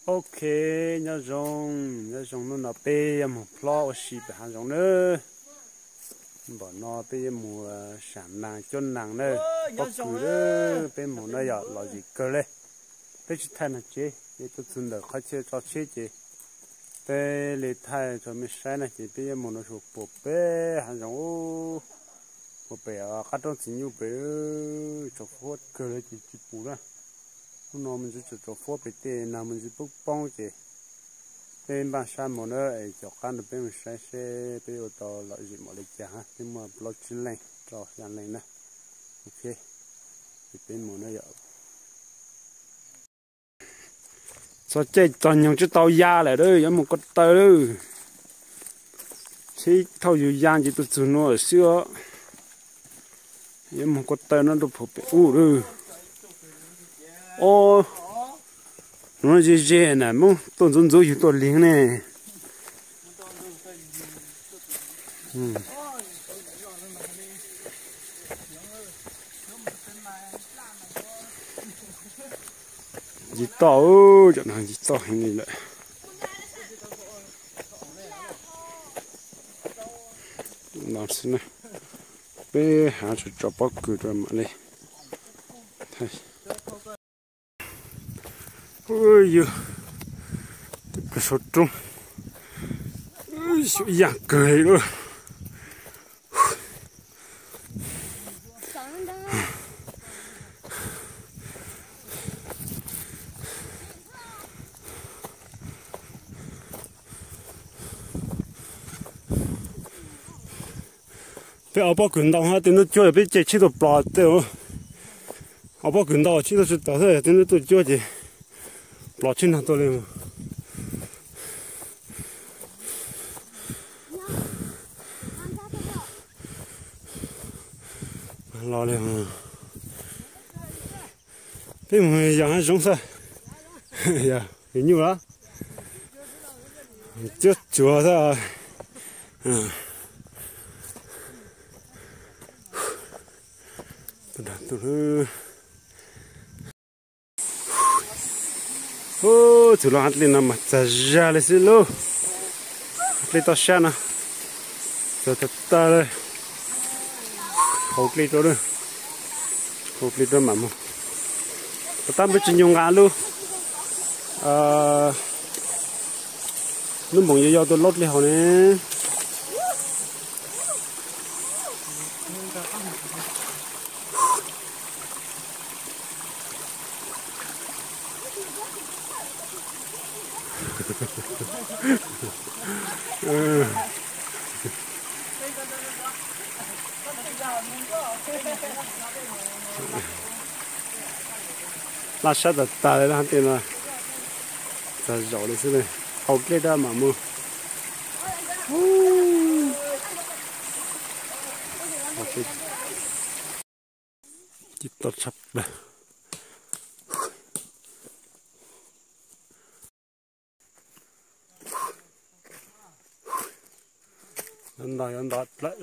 ok nhớ rong nó bê một lo xì bê hàng rong nữa bỏ nó bê mùa sản nàng chôn nàng nữa bóc cử nữa bê mùa nó giờ là gì cơ lên bê chỉ thay là chế bê tôi xin được khai chế cho chế chế bê lì thay cho mình sai là chế bê mùa nó sụp bộ bê hàng rong bộ bê ở các trong chỉ nhiều bê cho phốt cơ lên chỉ bù ra nó mình chỉ cho phốt bê tê nào mình chỉ bốc bong chế bên ban sáng một nơi cho căn được bên mình sẽ bên ô tô lợi dụng mọi lịch trả nhưng mà blockchain lên cho dàn lên nè ok thì bên một nơi vậy sao chơi toàn những chiếc tàu da lại đó giống một con tàu đó chỉ thâu dù da chỉ tôi chịu nó ở xưa giống một con tàu nó được phổ biến rồi ô nó dễ nè mong tôi dùng dấu hiệu tôi liền nè gì to chỗ nào gì to hình này lại nào xin này bé hạ cho bóc cửa rồi mà này ôi giời cái số trung số giặc cười luôn bé ở bao gần đâu ha đến nó chơi bé chơi chỉ được bỏ tiêu ở bao gần đâu chỉ được chỉ đào thôi đến nó tôi chơi gì bỏ trên hàng tôi lên lo lên cái người养giống sao ya cái nhiều đó chết chúa thôi tôi ô chú lo ăn lên nằm chả ra lấy xí lô lấy tao xa nè cho thật ta đây hộp lấy đó nữa hộp lấy đó mà mua tao biết chuyện dùng ngã luôn nó mong yêu tôi lót lấy họ nè là sao được ta đấy là tiền là ta giỏi đấy xí này hậu kia đó mà mua chỉ tốt sắp đây ăn đói lại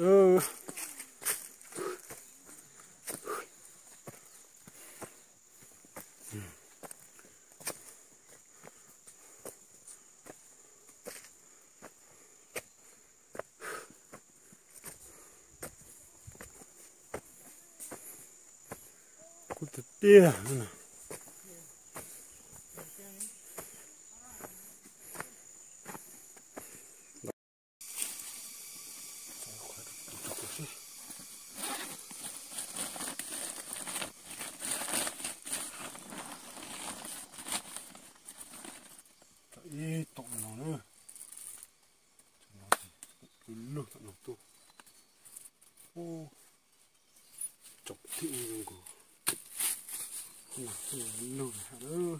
cút tia 이 똥노는 일로 또 오, 쪽티 이런 거 하나 일로 하루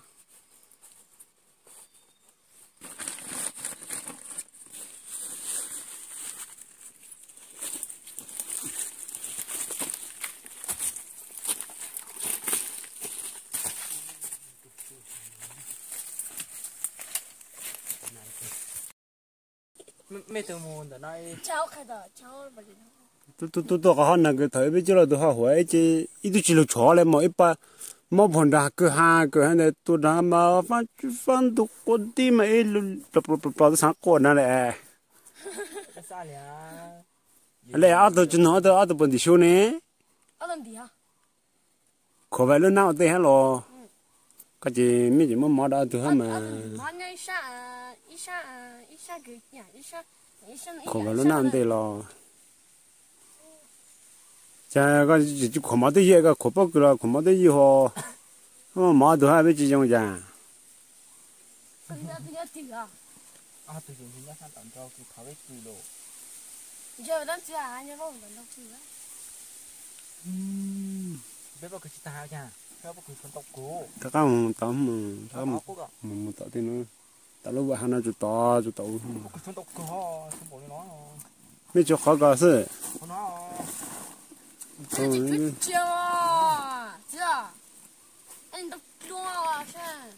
mấy từ mùa đó nói cháu khai đó cháu bao nhiêu tôi có hỏi là cái thời bây giờ là tôi hỏi chứ ít tôi chỉ là chó lên mà ít mà bọn đã cứ hai này tôi đã mà phát tụ con tim mà ấy bảo sáng con này nè lấy áo tôi chỉ nói tôi áo tôi bận đi show nè có phải lúc nào tôi hay lo cái gì mấy gì mà đã tôi hay mà có phải lúc nào tôi lo chả có chỉ có mà tôi cái có bao cái có mà tôi gì ho mà tôi hay bị chỉ trong nhà tôi dùng những sản phẩm cho cái khẩu vị cừu đồ giờ đang chưa ai nhớ không vẫn đâu chưa biết bao cái gì tao nha biết bao cái con tóc cũ ta không một tao thì nó tao lúc vậy nó chụp to con tóc cũ không bỏ nó mấy chỗ khó có sự nó chưa anh đọc chua à xem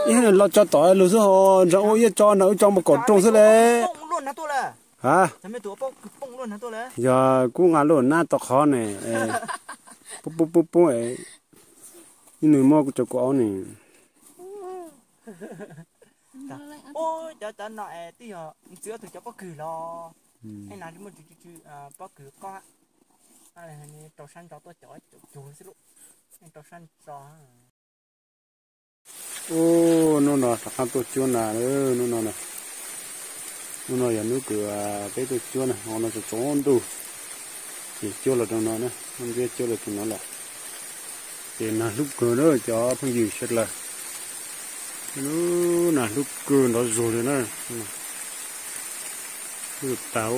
ý là cho tỏi lúc sau rồi ôi cho nó cho một cột trồng thế đấy luôn hả tôi là hả mấy tuổi bông luôn hả tôi là giờ cũng ngã luôn na to khó này búp ấy nhưng mà mua cho cô này ôi cho nó tí hả giữa từ cho bác cử lo hay là chúng mình chú bác cử có hay là trâu xanh cho tôi chọi chuột xí lúc trâu xanh cho ô nó thằng tôi chưa nè nó giờ nước cửa cái tôi chưa nè họ nó sẽ trốn tu thì chưa là trong nó nè không biết chưa là trong nó là thì là lúc cửa đó cho phong gì sẽ là nó là lúc cửa nó rồi nữa lúc tao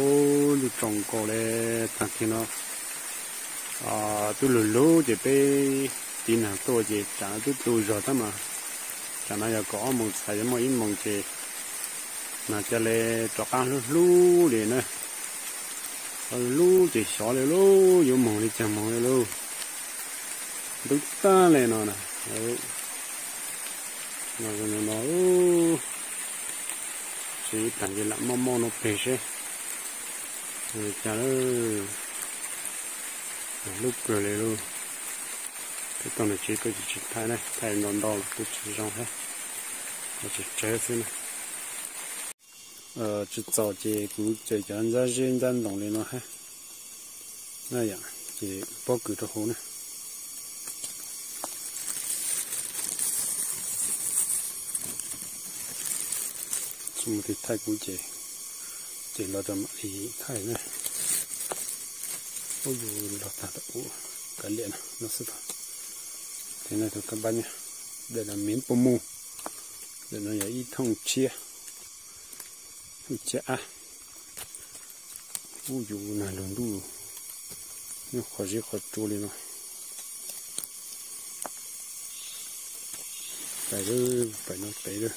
lúc trồng cỏ để thằng kia nó tôi lú chỉ bé tin hàng tôi chỉ trả tôi rồi đó mà trả nó giờ có một xài một ít mong chỉ mà cho lên cho ăn lú để nữa lú chỉ xỏ lên lú有mong đi chẳng mong lên lú đúng ta lên nó nè nó chỉ thành cái lắm mong nó bể xe rồi chả lúc cười lên luôn cái con này chỉ có chỉ thay này thay non đỏ là cứ chỉ trong hết chỉ chế thế này chỉ tạo chỉ cũng chỉ cho anh ra riêng đơn đồng lên nó hết này vậy chỉ bao cứ cho hồ này chúng thì thay cũng chỉ là làm gì thay này ôi dù là ta cái liền nó sẽ thế này thôi các bạn nhé đây là miếng bông mu để nó là ít thông chia ôi dù là lớn đủ nó khó gì khó trôi lên rồi phải nó tới rồi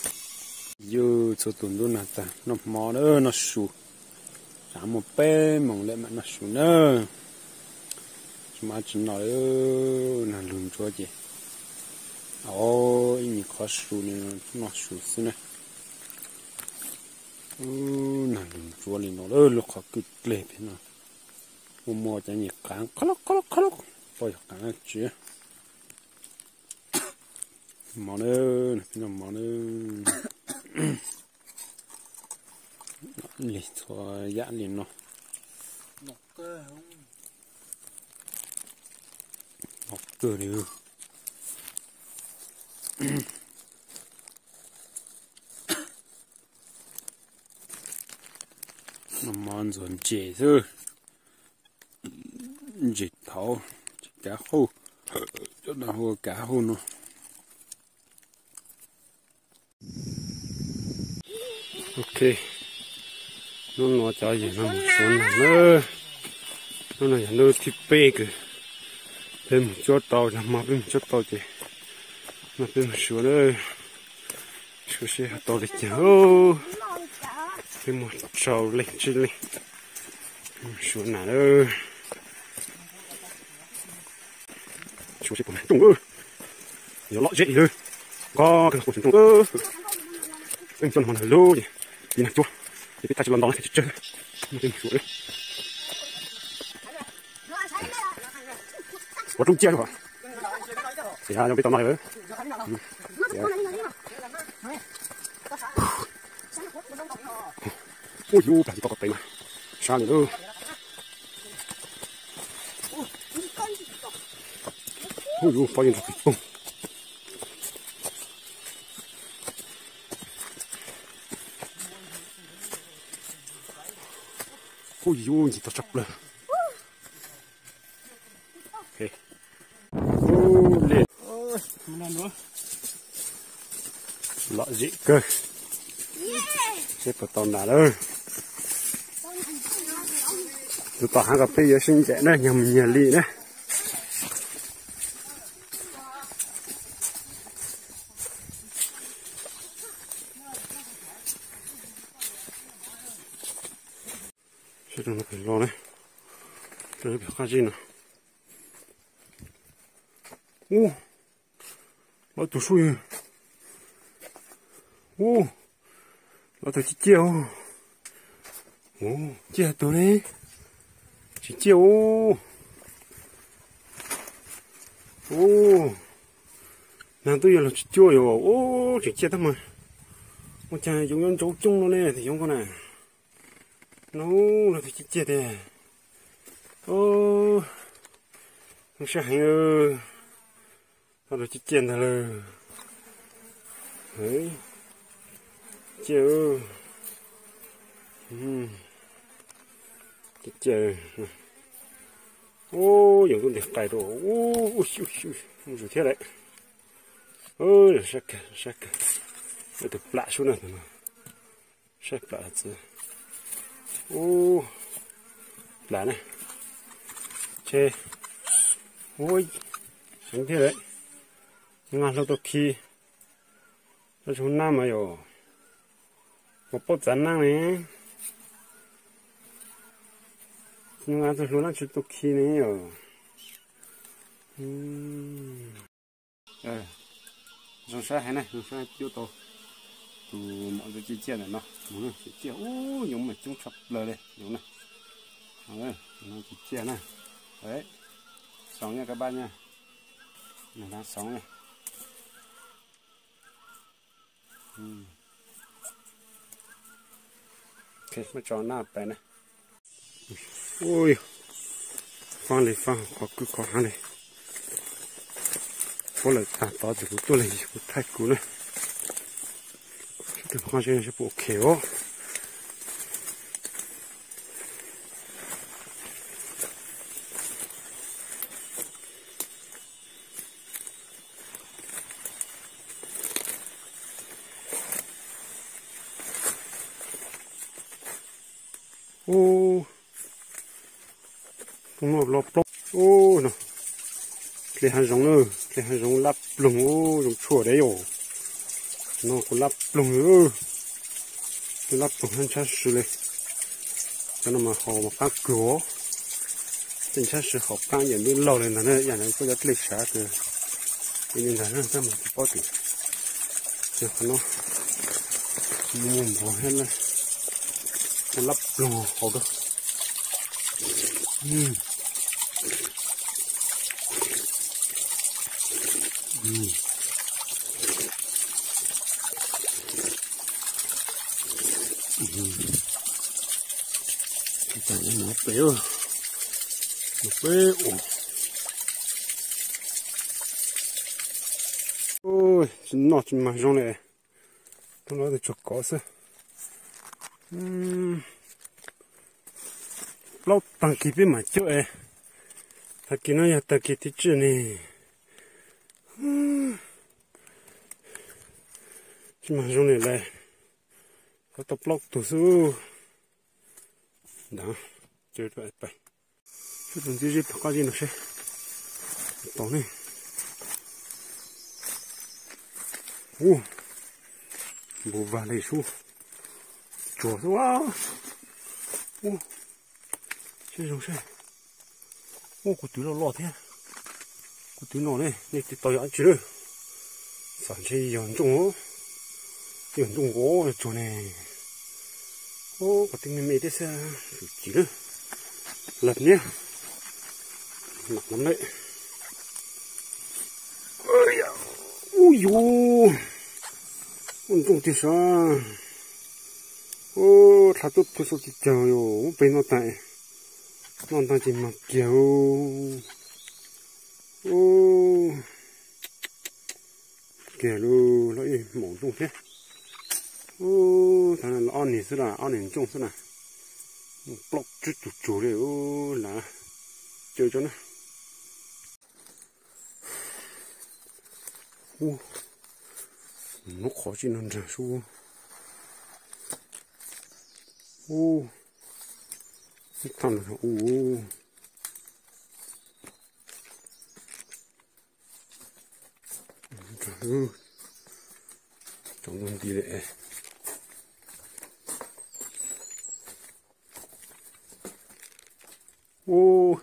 giờ số tuần luôn là ta nó mò nữa nó sụt cả một bé mỏng lên mà nó sụt nữa mà chỉ nói là lùn cho chị ôi nhìn khó sụt này nó sụt xí này là lùn cho lên nó lúc khó cứ lệ thế nào mua cho nhiệt cán khó lóc bây giờ cán chưa món nữa nó món nữa lì thôi dạ lì nó một cơ không một cơ đi nó món dồn chè thôi dịch thấu cá khô cho nó hồ cá khô nó ok nó cho gì nó một số nữa nó là nó thịt bê kì thêm một chút tàu là mà thêm một chút tàu chị mà thêm một số nữa số xe tàu để chở thêm một trâu lên trên lên số nào nữa số xe của mình tung ơi nhiều lọ dễ thôi có cái của chúng tôi anh cho nó hoàn lô đi đi nào chua thì cái tay cho nó thì chơi một cái số đấy có trung chia rồi thì hai trong cái tôm này nữa. Ôi dồi, phải có cái mà sao nữa? Ôi dồi, bao nhiêu cái ôi dồi, gì tao chọc lên. Ok. Ô liệt. Ôi, một lần nữa. Lọ dị cơ. Xếp vào tàu nào đâu. Tôi tỏ hàng cà phê ở sinh trẻ này nhầm nhà lì đấy. Sẽ được phải lo đấy. Tôi phải khai gì nào. Ô, nó tụt xuôi. Ô, nó tụt chi chiều. Ô, chia tụi này. Chỉ chiều. Ô, nàng tôi giờ là chỉ chiều rồi. Ô, chỉ chia thôi mà. Ôi trời, giống như chỗ chung nó này thì giống con này. Nó là thì chỉ chia thế. Ô, không sao hay ơi. Nó là chỉ chia thôi rồi. Đấy. Chiều. Chỉ chia. Ô, dùng con đẹp cài đồ. Ô, không rồi thế đấy. Ôi, sắc cả. Để được lạ xuống này mà. Sắc lạ chứ. Ô, lạ này. Chê. Ôi, sáng thế đấy. Ngon lâu tôi khi. Nó xuống nam mà rồi. Một bó chán năng này. Nhưng mà tôi xuống nó chút tôi khi này rồi. Rồi sao thế này, rồi sao tiêu tổ. Tụ mọi người chia chia này nó. Chia chia. Ô, giống mà chúng sập lờ đây. Giống này. Đấy, nó chỉ chia này. Đấy. Sống nha các bạn nha. Này đang sống này. Ok, mới cho nó bé này. Ôi. Phong này phong, có cứ có hàng này. Có lời tả tỏ thì cũng tôi lấy một thạch cú này. Được hoa trên sẽ bộ khéo. Ô, không ngọt lọp lọp. Ô, nào, cái hàng giống nữa, cái hàng giống lắp lùng. Ô, giống chuột đấy rồi, nó có lắp lùng nữa, cái lắp lùng hơn chắc xử này, cho nó mà họ mà cá cửa, tình chắc xử họ cá nhận đến lâu lên là nó nhận đến có rất lịch sử từ, nên là nó ra một cái bao tiền, cho nó mua một hết này. Lắp lò hổ đó. Cái này nó béo. Nó béo. Ôi, nó chỉ mà trong này. Tôi nói được cho có sao. Lâu tăng kỳ bên mà chỗ ấy. Thật kỳ nó là tăng kỳ tí chứ này. Chỉ mà trong này lại. Có tập lọc tủ sư. Đó. Chơi vậy vậy. Chút đồng chí có gì nó sẽ. Tỏ này. Bố vào đây xuống. Chuột quá. Chơi giống xe. Có túi nó lọt thế. Có túi nó này. Này thì tao dọn chứ. Sản chơi dọn trông hố. Dọn trông hố chỗ này. Có tiếng mê thế sao. Chỉ nữa. Lật nhé. Lật lắm đấy. ui yo con trông thì sao ô thà tốt tôi sao thì chờ yo bên nó tại nó ta chỉ mặc kiểu ô kìa luôn lấy mỏng trông thế ô thằng này là ăn này xưa là ăn này trông xưa là một block chút chút chút đấy ô là chơi cho nó ô nó khó chỉ nằm ra xuống ô thằng này ô trời ơi trong lòng đi đấy ô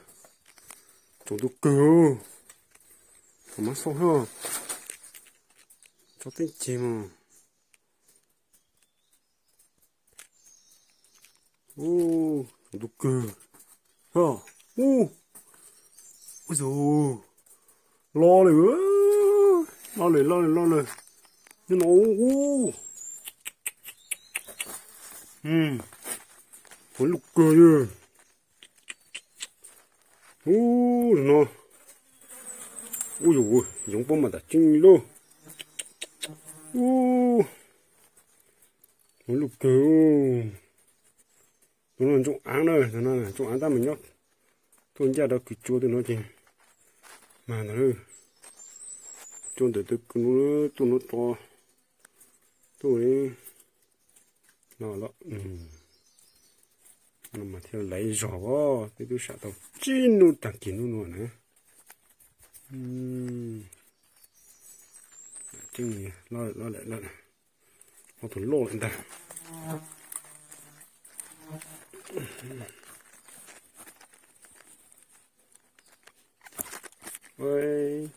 chúng tôi cơ mà sao hả cho tên chim ô chúng tôi cơ hả ô ôi dồi lo nữa lo này nhưng nó ô với lục cơ nhá ô nó ôi dồi ôi giống bông mà đã chinh luôn ô với lục cơ nó là chỗ án đây nó là chỗ án ta mình nhóc tôi ra đó cứ chua tôi nói gì mà nó cho để tôi nó to tôi nó nó mà theo lấy giỏ thì tôi sợ tao chín nó chẳng kín nó nữa chừng gì lo lại nó thổi lô lên ta ơi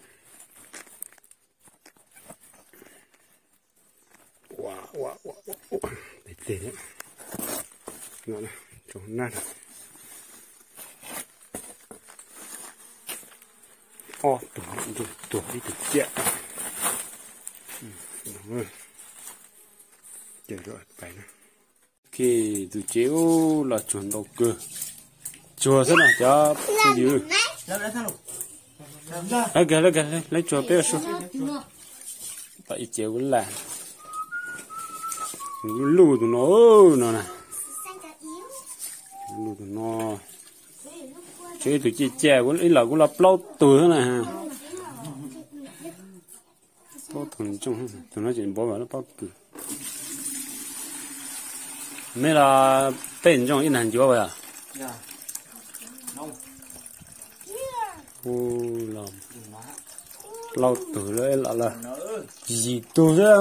wow để đấy nó này cho nát ô tụi đi tụi chết rồi chết rồi phải nè khi tụi chéo là chuẩn đầu cơ chùa thế nào cho cái gì lấy cái lấy chùa bé số tại chéo cũng là lù tụi nó nè lù tụi nó chơi tụi chị chè cũng ít là cũng là plau tụi thế này ha plau thằng trong tụi nó chỉ bỏ vào nó plau tụi mấy là bên trong ít hàng chúa vậy à ô làm plau tụi đấy là gì tụi đấy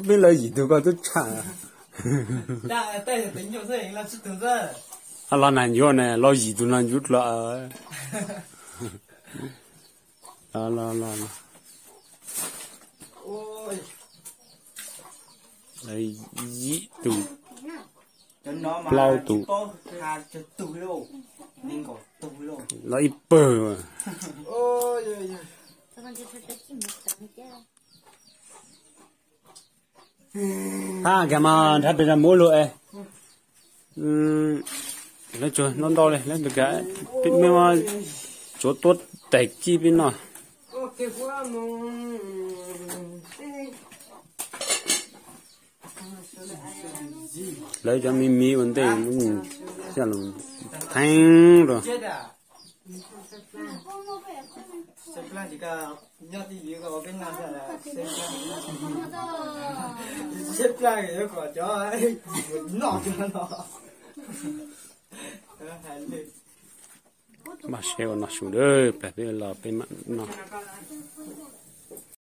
biết là gì tụi con tôi chả lo nàn vô nè lo gì tụi nàn chút là lo đây gì tụi lau tụi lo ít bờ mà cái mà thật bây giờ mua lụa lấy chuột nó đo này lấy được cái biết mà chỗ tốt tẩy chi bên nào lấy cho mi vấn đề mình sẽ là thanh rồi mà xeo nó xuống đây phải biết là bên mặt nó